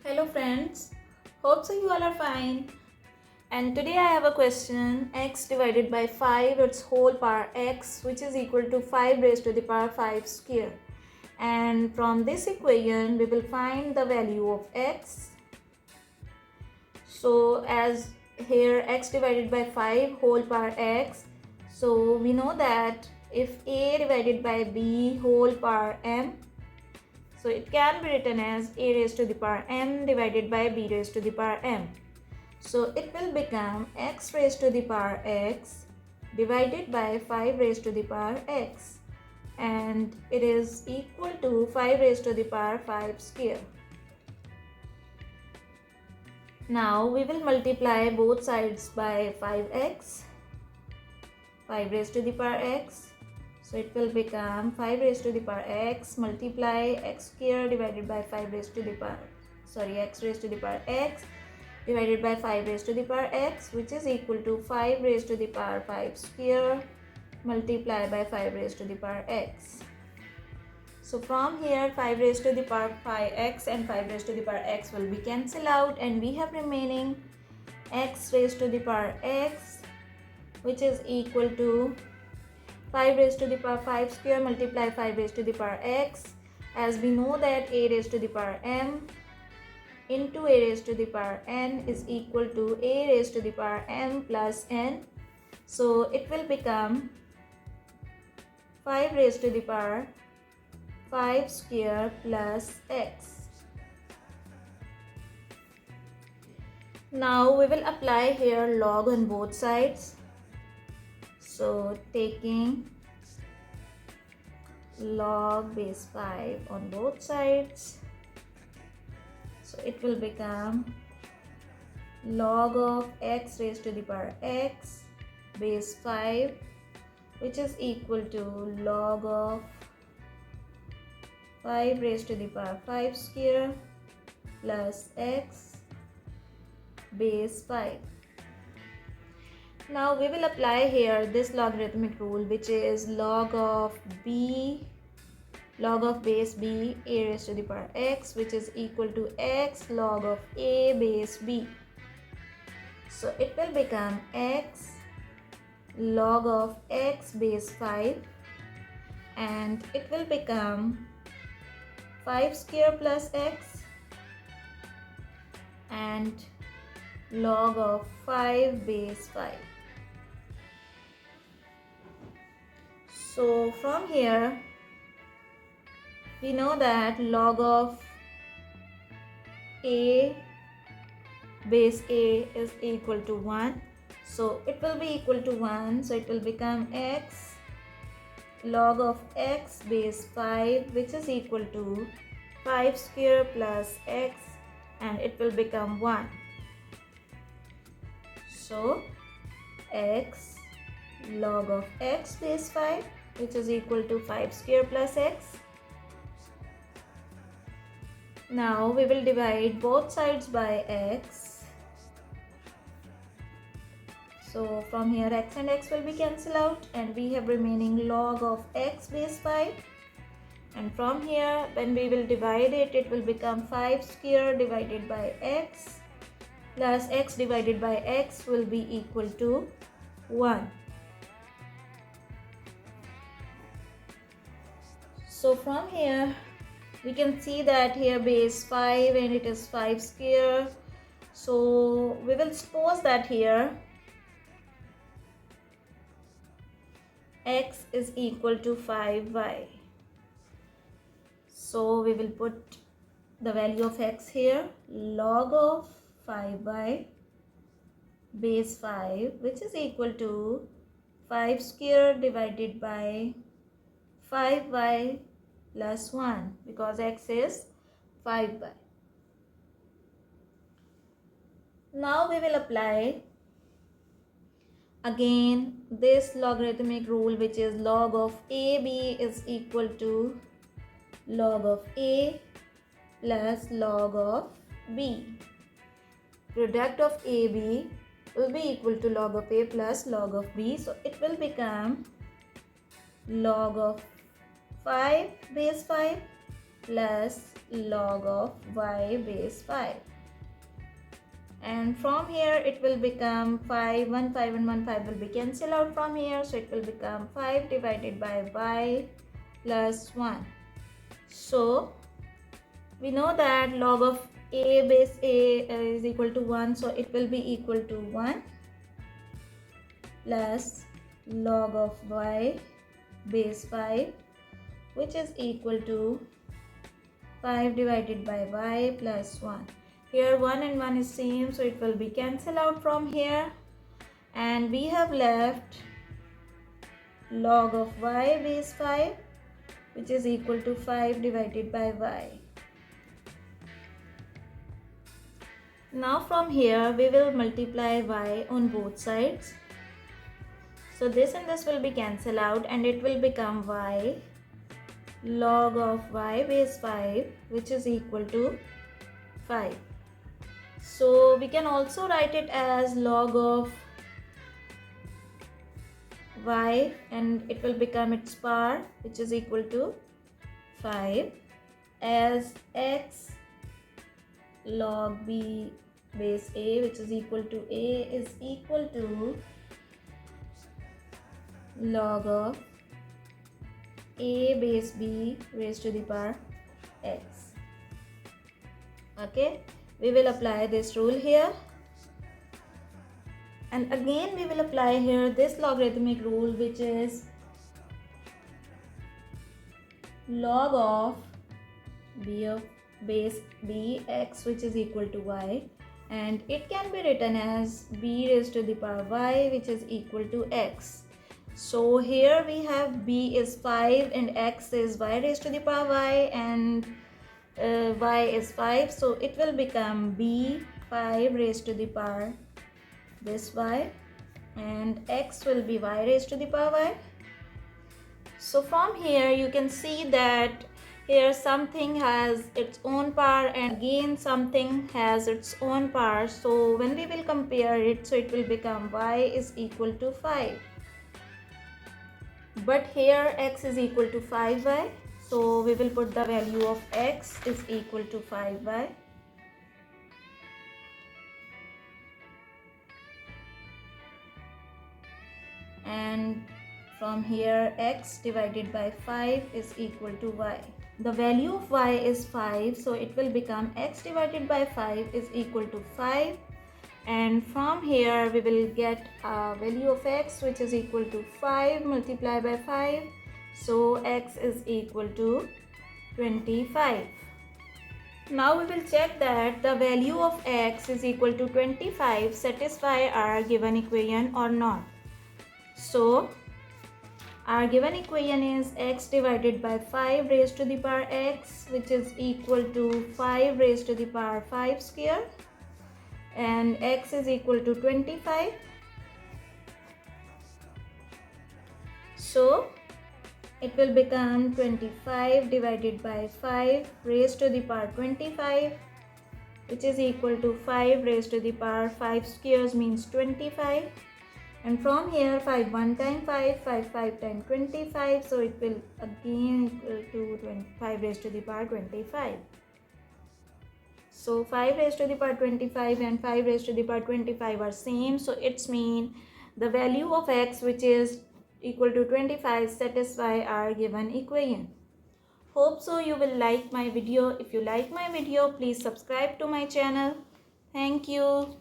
Hello friends, hope so you all are fine. And today I have a question: x divided by 5 its whole power x, which is equal to 5 raised to the power 5 square. And from this equation we will find the value of x. So as here x divided by 5 whole power x, so we know that if a divided by b whole power m, so it can be written as a raised to the power m divided by b raised to the power m. So it will become x raised to the power x divided by 5 raised to the power x, and it is equal to 5 raised to the power 5 square. Now we will multiply both sides by 5x, 5 raised to the power x. So it will become 5 raised to the power x multiply x square divided by 5 raised to the power, x raised to the power x divided by 5 raised to the power x, which is equal to 5 raised to the power 5 square multiply by 5 raised to the power x. So from here 5 raised to the power 5x and 5 raised to the power x will be cancelled out, and we have remaining x raised to the power x, which is equal to 5 raised to the power 5 square multiply 5 raised to the power x, as we know that a raised to the power m into a raised to the power n is equal to a raised to the power m plus n. So it will become 5 raised to the power 5 square plus x. Now we will apply here log on both sides. So taking log base 5 on both sides, so it will become log of x raised to the power x base 5, which is equal to log of 5 raised to the power 5 square plus x base 5. Now we will apply here this logarithmic rule, which is log of base b a raised to the power x, which is equal to x log of a base b. So it will become x log of x base 5, and it will become 5 square plus x and log of 5 base 5. So from here we know that log of a base a is equal to 1, so it will be equal to 1, so it will become x log of x base 5, which is equal to 5 square plus x, and it will become 1. So x log of x base 5, which is equal to 5 square plus x. Now we will divide both sides by x. So from here x and x will be cancelled out, and we have remaining log of x base 5. And from here when we will divide it, it will become 5 square divided by x plus x divided by x will be equal to 1. So from here we can see that here base 5 and it is 5 square. So we will suppose that here x is equal to 5y. So we will put the value of x here, log of 5y base 5, which is equal to 5 square divided by 5y plus 1, because x is 5y. Now we will apply again this logarithmic rule, which is log of ab is equal to log of a plus log of b. Product of ab will be equal to log of a plus log of b, so it will become log of 5 base 5 plus log of y base 5. And from here it will become 5, 1 5 and 1 5 will be cancelled out from here, so it will become 5 divided by y plus 1. So we know that log of a base a is equal to 1, so it will be equal to 1 plus log of y base 5, which is equal to 5 divided by y plus 1. Here 1 and 1 is same, so it will be cancelled out from here, and we have left log of y base 5, which is equal to 5 divided by y. Now from here we will multiply y on both sides. So this and this will be cancelled out, and it will become y log of y base 5, which is equal to 5. So we can also write it as log of y, and it will become its power, which is equal to 5, as x log b base a, which is equal to a, is equal to log of a base b raised to the power x. Okay, we will apply this rule here, and again we will apply here this logarithmic rule, which is log of b of base b x, which is equal to y, and it can be written as b raised to the power y, which is equal to x. So here we have b is 5 and x is y raised to the power y, and y is 5, so it will become b 5 raised to the power this y, and x will be y raised to the power y. So from here you can see that here something has its own power and again something has its own power. So when we will compare it, so it will become y is equal to 5. But here x is equal to 5y, so we will put the value of x is equal to 5y. And from here x divided by 5 is equal to y. The value of y is 5, so it will become x divided by 5 is equal to 5. And from here we will get a value of x, which is equal to 5 multiplied by 5. So x is equal to 25. Now we will check that the value of x is equal to 25 satisfy our given equation or not. So our given equation is x divided by 5 raised to the power x, which is equal to 5 raised to the power 5 square, and x is equal to 25. So it will become 25 divided by 5 raised to the power 25, which is equal to 5 raised to the power 5 squares means 25. And from here 5 1 times 5, 5 5 times 25, so it will again equal to 5 raised to the power 25. So 5 raised to the power 25 and 5 raised to the power 25 are same, so it's mean the value of x, which is equal to 25, satisfy our given equation. Hope so you will like my video. If you like my video, please subscribe to my channel. Thank you.